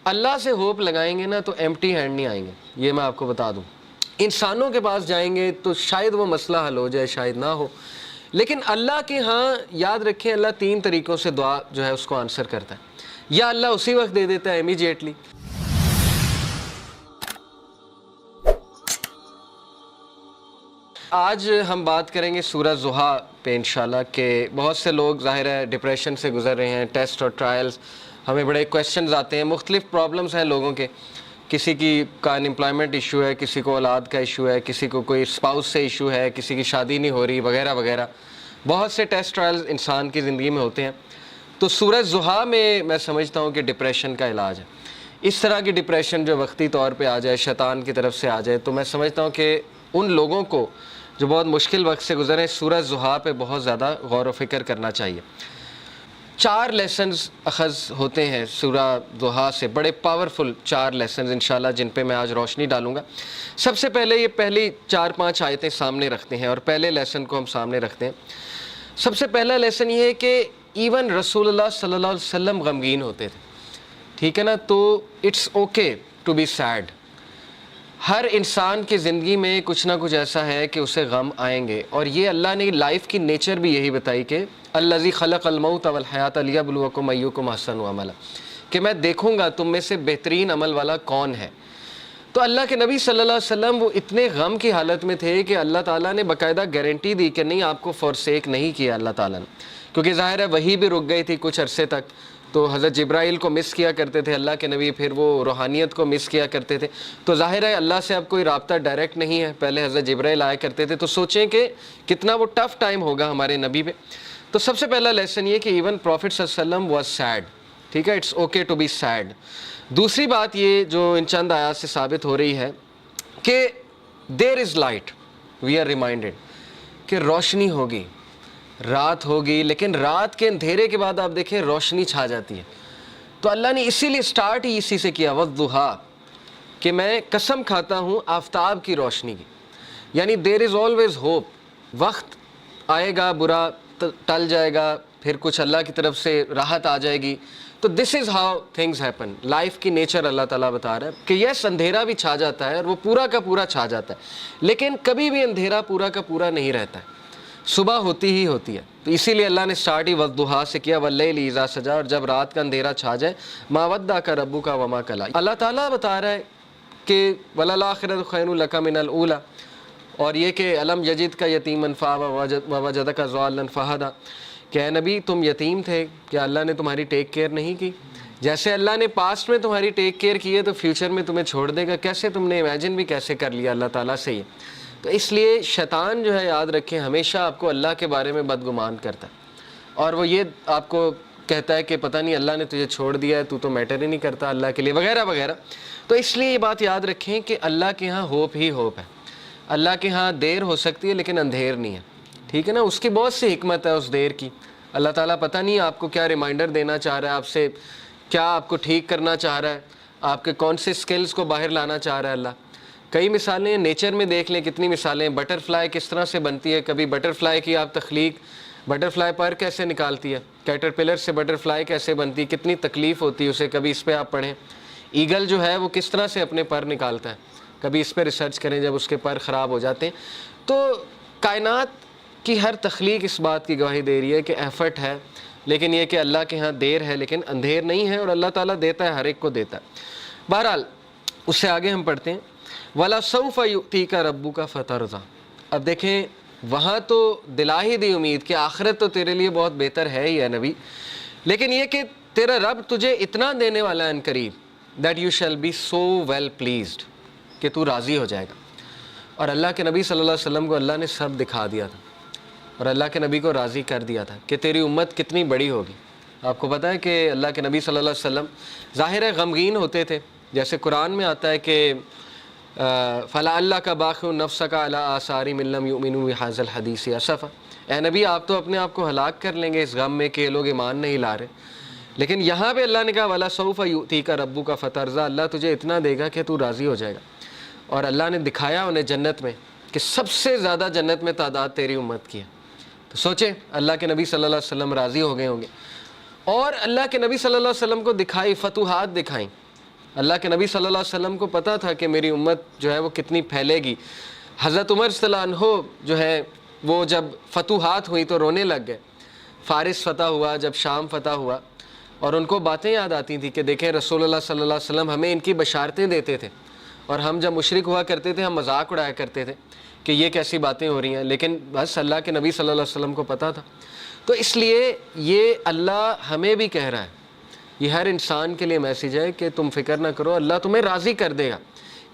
اللہ سے ہوپ لگائیں گے نا تو ایمٹی ہینڈ نہیں آئیں گے، یہ میں آپ کو بتا دوں۔ انسانوں کے پاس جائیں گے تو شاید وہ مسئلہ حل ہو جائے، شاید نہ ہو، لیکن اللہ کے ہاں یاد رکھیں اللہ 3 طریقوں سے دعا جو ہے اس کو آنسر کرتا ہے، یا اللہ اسی وقت دے دیتا ہے امیجیٹلی۔ آج ہم بات کریں گے سورہ ضحیٰ پہ انشاءاللہ، کہ بہت سے لوگ ظاہر ہے ڈپریشن سے گزر رہے ہیں، ٹیسٹ اور ٹرائلز، ہمیں بڑے کویسچنز آتے ہیں، مختلف پرابلمز ہیں لوگوں کے، کسی کی کا انمپلائمنٹ ایشو ہے، کسی کو اولاد کا ایشو ہے، کسی کو کوئی اسپاؤس سے ایشو ہے، کسی کی شادی نہیں ہو رہی وغیرہ وغیرہ، بہت سے ٹیسٹ ٹرائلز انسان کی زندگی میں ہوتے ہیں۔ تو سورہ ضحیٰ میں سمجھتا ہوں کہ ڈپریشن کا علاج ہے۔ اس طرح کی ڈپریشن جو وقتی طور پہ آ جائے، شیطان کی طرف سے آ جائے، تو میں سمجھتا ہوں کہ ان لوگوں کو جو بہت مشکل وقت سے گزرے سورہ ضحیٰ پہ بہت زیادہ غور و فکر کرنا چاہیے۔ 4 لیسنز اخذ ہوتے ہیں سورہ ضحیٰ سے، بڑے پاورفل 4 لیسنز انشاءاللہ، جن پہ میں آج روشنی ڈالوں گا۔ سب سے پہلے یہ پہلی 4-5 آیتیں سامنے رکھتے ہیں اور پہلے لیسن کو ہم سامنے رکھتے ہیں۔ سب سے پہلا لیسن یہ ہے کہ ایون رسول اللہ صلی اللہ علیہ وسلم غمگین ہوتے تھے، ٹھیک ہے نا؟ تو it's okay to be sad. ہر انسان کی زندگی میں کچھ نہ کچھ ایسا ہے کہ اسے غم آئیں گے، اور یہ اللہ نے لائف کی نیچر بھی یہی بتائی کہ الذی خلق الموت والحیات لیبلوکم ایکم احسن عملا، کہ میں دیکھوں گا تم میں سے بہترین عمل والا کون ہے۔ تو اللہ کے نبی صلی اللہ علیہ وسلم وہ اتنے غم کی حالت میں تھے کہ اللہ تعالیٰ نے باقاعدہ گارنٹی دی کہ نہیں، آپ کو فورسیک نہیں کیا اللہ تعالیٰ نے، کیونکہ ظاہر ہے وحی بھی رک گئی تھی کچھ عرصے تک، تو حضرت جبرائیل کو مس کیا کرتے تھے اللہ کے نبی، پھر وہ روحانیت کو مس کیا کرتے تھے، تو ظاہر ہے اللہ سے اب کوئی رابطہ ڈائریکٹ نہیں ہے، پہلے حضرت جبرائیل آیا کرتے تھے، تو سوچیں کہ کتنا وہ ٹف ٹائم ہوگا ہمارے نبی پہ۔ تو سب سے پہلا لیسن یہ کہ ایون پروفٹ صلی اللہ علیہ وسلم واز سیڈ، ٹھیک ہے، it's okay to be sad. دوسری بات یہ جو ان چند آیات سے ثابت ہو رہی ہے کہ there is light, we are reminded کہ روشنی ہوگی، رات ہوگی، لیکن رات کے اندھیرے کے بعد آپ دیکھیں روشنی چھا جاتی ہے۔ تو اللہ نے اسی لیے سٹارٹ ہی اسی سے کیا، والضحیٰ، کہ میں قسم کھاتا ہوں آفتاب کی روشنی کی، یعنی دیر از آلویز ہوپ، وقت آئے گا برا ٹل جائے گا، پھر کچھ اللہ کی طرف سے راحت آ جائے گی۔ تو this is how things happen, life کی نیچر اللہ تعالیٰ بتا رہا ہے کہ یس اندھیرا بھی چھا جاتا ہے اور وہ پورا کا پورا چھا جاتا ہے، لیکن کبھی بھی اندھیرا پورا کا پورا نہیں رہتا ہے، صبح ہوتی ہی ہوتی ہے۔ تو اسی لیے اللہ نے سٹارٹ ہی والضحیٰ سے کیا، واللیل اذا سجا، اور جب رات کا اندھیرا چھا جائے، ما ودعک ربک وما قلی، اللہ تعالیٰ بتا رہا ہے کہ وللآخرۃ خیر لک من الاولی، اور یہ کہ الم یجدک یتیما فآوی ووجدک ضالا فہدی، کہ اے نبی تم یتیم تھے، کیا اللہ نے تمہاری ٹیک کیئر نہیں کی؟ جیسے اللہ نے پاسٹ میں تمہاری ٹیک کیئر کی ہے تو فیوچر میں تمہیں چھوڑ دے گا، کیسے تم نے امیجن بھی کیسے کر لیا اللہ تعالیٰ سے یہ؟ تو اس لیے شیطان جو ہے یاد رکھیں ہمیشہ آپ کو اللہ کے بارے میں بدگمان کرتا ہے، اور وہ یہ آپ کو کہتا ہے کہ پتہ نہیں اللہ نے تجھے چھوڑ دیا ہے، تو میٹر ہی نہیں کرتا اللہ کے لیے، وغیرہ وغیرہ۔ تو اس لیے یہ بات یاد رکھیں کہ اللہ کے ہاں ہوپ ہی ہوپ ہے، اللہ کے ہاں دیر ہو سکتی ہے لیکن اندھیر نہیں ہے، ٹھیک ہے نا؟ اس کی بہت سی حکمت ہے اس دیر کی، اللہ تعالیٰ پتہ نہیں آپ کو کیا ریمائنڈر دینا چاہ رہا ہے، آپ سے کیا آپ کو ٹھیک کرنا چاہ رہا ہے، آپ کے کون سے سکلز کو باہر لانا چاہ رہا ہے اللہ۔ کئی مثالیں نیچر میں دیکھ لیں، کتنی مثالیں، بٹر فلائی کس طرح سے بنتی ہے، کبھی بٹر فلائی کی آپ تخلیق، بٹر فلائی پر کیسے نکالتی ہے، کیٹر پلر سے بٹر فلائی کیسے بنتی ہے، کتنی تکلیف ہوتی ہے اسے، کبھی اس پہ آپ پڑھیں۔ ایگل جو ہے وہ کس طرح سے اپنے پر نکالتا ہے، کبھی اس پہ ریسرچ کریں جب اس کے پر خراب ہو جاتے ہیں۔ تو کائنات کی ہر تخلیق اس بات کی گواہی دے رہی ہے کہ ایفرٹ ہے، لیکن یہ کہ اللہ کے ہاں دیر ہے لیکن اندھیر نہیں ہے، اور اللہ تعالیٰ دیتا ہے، ہر ایک کو دیتا ہے۔ بہرحال اس سے آگے ہم پڑھتے ہیں، وَلَسَوْفَ يُؤْتِيكَ رَبُّكَ فَتَرْضَىٰ۔ اب دیکھیں وہاں تو دلا ہی دی امید کہ آخرت تو تیرے لیے بہت بہتر ہے ہی ہے نبی، لیکن یہ کہ تیرا رب تجھے اتنا دینے والا ہے ان قریب، that you shall be so well pleased، کہ تو راضی ہو جائے گا۔ اور اللہ کے نبی صلی اللہ علیہ وسلم کو اللہ نے سب دکھا دیا تھا، اور اللہ کے نبی کو راضی کر دیا تھا کہ تیری امت کتنی بڑی ہوگی۔ آپ کو پتہ ہے کہ اللہ کے نبی صلی اللہ علیہ وسلم ظاہر ہے غمگین ہوتے تھے، جیسے قرآن میں آتا ہے کہ فَلَعَلَّكَ بَاخِعٌ نَفْسَكَ عَلَىٰ آثَارِهِمْ إِن لَّمْ يُؤْمِنُوا بِهَٰذَا الْحَدِيثِ أَسَفًا، اے نبی آپ تو اپنے آپ کو ہلاک کر لیں گے اس غم میں کہ یہ لوگ ایمان نہیں لا رہے، لیکن یہاں پہ اللہ نے کہا وَلَسَوْفَ يُؤْتِيكَ رَبُّكَ فَتَرْضَىٰ، اللہ تجھے اتنا دے گا کہ تو راضی ہو جائے گا۔ اور اللہ نے دکھایا انہیں جنت میں کہ سب سے زیادہ جنت میں تعداد تیری امت کی ہے۔ تو سوچیں اللہ کے نبی صلی اللہ علیہ وسلم راضی ہو گئے ہوں گے، اور اللہ کے نبی صلی اللہ علیہ وسلم کو دکھائی فتوحات دکھائیں، اللہ کے نبی صلی اللہ علیہ وسلم کو پتہ تھا کہ میری امت جو ہے وہ کتنی پھیلے گی. حضرت عمر صلی اللہ عنہ جو ہے وہ جب فتوحات ہوئی تو رونے لگ گئے. فارس فتح ہوا، جب شام فتح ہوا، اور ان کو باتیں یاد آتی تھیں کہ دیکھیں رسول اللہ صلی اللہ علیہ وسلم ہمیں ان کی بشارتیں دیتے تھے، اور ہم جب مشرک ہوا کرتے تھے ہم مذاق اڑایا کرتے تھے کہ یہ کیسی باتیں ہو رہی ہیں، لیکن بس اللہ کے نبی صلی اللہ علیہ وسلم کو پتہ تھا. تو اس لیے یہ اللہ ہمیں بھی کہہ رہا ہے، یہ ہر انسان کے لیے میسیج ہے کہ تم فکر نہ کرو، اللہ تمہیں راضی کر دے گا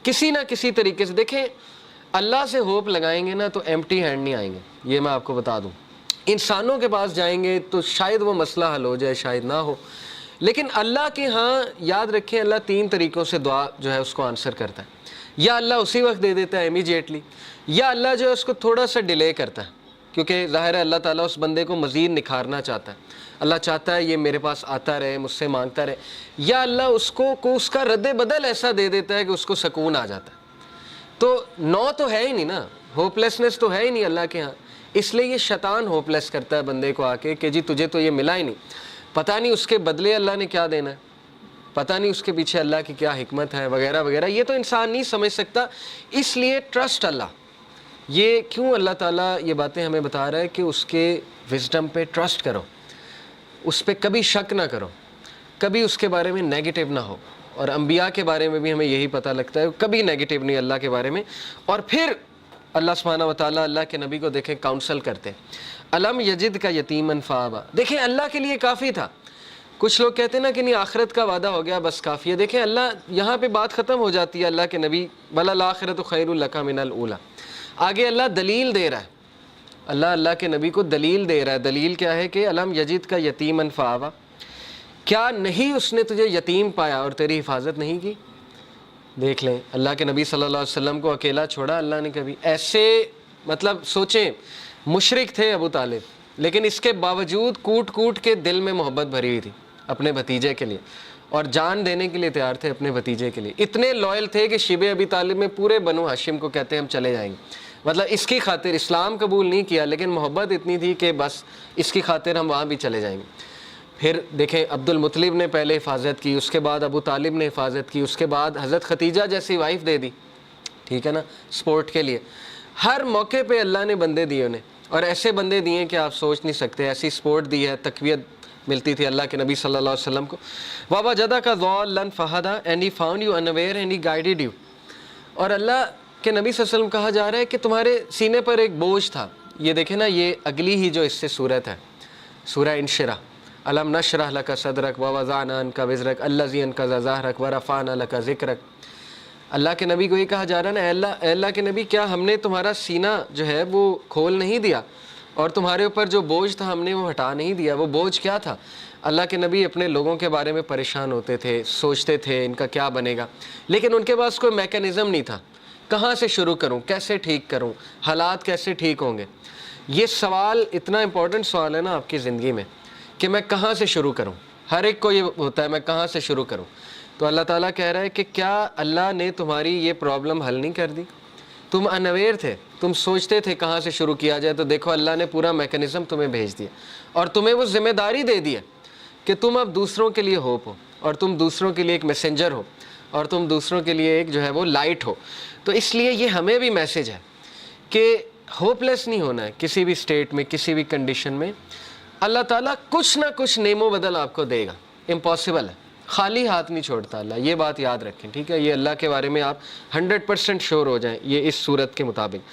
کسی نہ کسی طریقے سے. دیکھیں اللہ سے ہوپ لگائیں گے نا تو ایمٹی ہینڈ نہیں آئیں گے، یہ میں آپ کو بتا دوں. انسانوں کے پاس جائیں گے تو شاید وہ مسئلہ حل ہو جائے، شاید نہ ہو، لیکن اللہ کے ہاں یاد رکھیں اللہ 3 طریقوں سے دعا جو ہے اس کو آنسر کرتا ہے. یا اللہ اسی وقت دے دیتا ہے امیجیٹلی، یا اللہ جو ہے اس کو تھوڑا سا ڈیلے کرتا ہے، کیونکہ ظاہر ہے اللہ تعالیٰ اس بندے کو مزید نکھارنا چاہتا ہے. اللہ چاہتا ہے یہ میرے پاس آتا رہے، مجھ سے مانگتا رہے. یا اللہ اس کو اس کا رد بدل ایسا دے دیتا ہے کہ اس کو سکون آ جاتا ہے. تو نو تو ہے ہی نہیں نا، ہوپلیسنس تو ہے ہی نہیں اللہ کے ہاں. اس لیے یہ شیطان ہوپلیس کرتا ہے بندے کو آ کے کہ جی تجھے تو یہ ملا ہی نہیں، پتہ نہیں اس کے بدلے اللہ نے کیا دینا ہے، پتہ نہیں اس کے پیچھے اللہ کی کیا حکمت ہے وغیرہ وغیرہ. یہ تو انسان نہیں سمجھ سکتا. اس لیے ٹرسٹ اللہ. یہ کیوں اللہ تعالیٰ یہ باتیں ہمیں بتا رہا ہے کہ اس کے وزڈم پہ ٹرسٹ کرو، اس پہ کبھی شک نہ کرو، کبھی اس کے بارے میں نیگیٹو نہ ہو. اور انبیاء کے بارے میں بھی ہمیں یہی پتہ لگتا ہے، کبھی نیگیٹو نہیں اللہ کے بارے میں. اور پھر اللہ سبحانہ و تعالیٰ اللہ کے نبی کو دیکھیں کاؤنسل کرتے ہیں. علم یجد کا یتیمن فآویٰ، دیکھیں اللہ کے لیے کافی تھا. کچھ لوگ کہتے ہیں نا کہ نہیں آخرت کا وعدہ ہو گیا بس کافی ہے. دیکھیں اللہ یہاں پہ بات ختم ہو جاتی ہے اللہ کے نبی وَلَلْآخِرَةُ خَيْرٌ لَكَ مِنَ الْأُولَىٰ. آگے اللہ دلیل دے رہا ہے، اللہ کے نبی کو دلیل دے رہا ہے. دلیل کیا ہے کہ علم یجد کا یتیمن فآویٰ، کیا نہیں اس نے تجھے یتیم پایا اور تیری حفاظت نہیں کی. دیکھ لیں اللہ کے نبی صلی اللہ علیہ وسلم کو اکیلا چھوڑا اللہ نے کبھی. ایسے مطلب سوچیں مشرک تھے ابو طالب، لیکن اس کے باوجود کوٹ کوٹ کے دل میں محبت بھری ہوئی تھی اپنے بھتیجے کے لیے، اور جان دینے کے لیے تیار تھے اپنے بھتیجے کے لیے. اتنے لائل تھے کہ شیبہ ابی طالب میں پورے بنو ہاشم کو کہتے ہیں ہم چلے جائیں گے. مطلب اس کی خاطر اسلام قبول نہیں کیا، لیکن محبت اتنی تھی کہ بس اس کی خاطر ہم وہاں بھی چلے جائیں گے. پھر دیکھیں عبد المطلب نے پہلے حفاظت کی، اس کے بعد ابو طالب نے حفاظت کی، اس کے بعد حضرت ختیجہ جیسی وائف دے دی، ٹھیک ہے نا، سپورٹ کے لیے. ہر موقع پہ اللہ نے بندے دیے انہیں، اور ایسے بندے دیے کہ آپ سوچ نہیں سکتے. ایسی سپورٹ دی ہے، تقویت ملتی تھی اللہ کے نبی صلی اللہ علیہ وسلم کو. وَوَجَدَكَ ضَالًّا فَهَدَىٰ and he found you unaware and he guided you. اور اللہ کے نبی صلی اللہ علیہ وسلم کہا جا رہا ہے کہ تمہارے سینے پر ایک بوجھ تھا. یہ دیکھیں نا، یہ اگلی ہی جو اس سے صورت ہے سورہ انشرح. الم نشرح لک صدرک ووضعنا عنک وزرک الذی انقض ظہرک ورفعنا لک ذکرک. اللہ کے نبی کو یہ کہا جا رہا ہے نا، اے اللہ کے نبی کیا ہم نے تمہارا سینہ جو ہے وہ کھول نہیں دیا، اور تمہارے اوپر جو بوجھ تھا ہم نے وہ ہٹا نہیں دیا. وہ بوجھ کیا تھا؟ اللہ کے نبی اپنے لوگوں کے بارے میں پریشان ہوتے تھے، سوچتے تھے ان کا کیا بنے گا، لیکن ان کے پاس کوئی میکانزم نہیں تھا. کہاں سے شروع کروں، کیسے ٹھیک کروں، حالات کیسے ٹھیک ہوں گے. یہ سوال اتنا امپورٹنٹ سوال ہے نا آپ کی زندگی میں کہ میں کہاں سے شروع کروں. ہر ایک کو یہ ہوتا ہے میں کہاں سے شروع کروں. تو اللہ تعالیٰ کہہ رہا ہے کہ کیا اللہ نے تمہاری یہ پرابلم حل نہیں کر دی؟ تم انویئر تھے، تم سوچتے تھے کہاں سے شروع کیا جائے، تو دیکھو اللہ نے پورا میکانزم تمہیں بھیج دیا، اور تمہیں وہ ذمہ داری دے دی ہے کہ تم اب دوسروں کے لیے ہوپ ہو، اور تم دوسروں کے لیے ایک میسنجر ہو، اور تم دوسروں کے لیے ایک جو ہے وہ لائٹ ہو. تو اس لیے یہ ہمیں بھی میسیج ہے کہ ہوپ لیس نہیں ہونا ہے کسی بھی اسٹیٹ میں، کسی بھی کنڈیشن میں. اللہ تعالیٰ کچھ نہ کچھ نعم و بدل آپ کو دے گا. امپاسبل ہے، خالی ہاتھ نہیں چھوڑتا اللہ، یہ بات یاد رکھیں، ٹھیک ہے. یہ اللہ کے بارے میں آپ 100% شور ہو جائیں یہ اس صورت کے مطابق.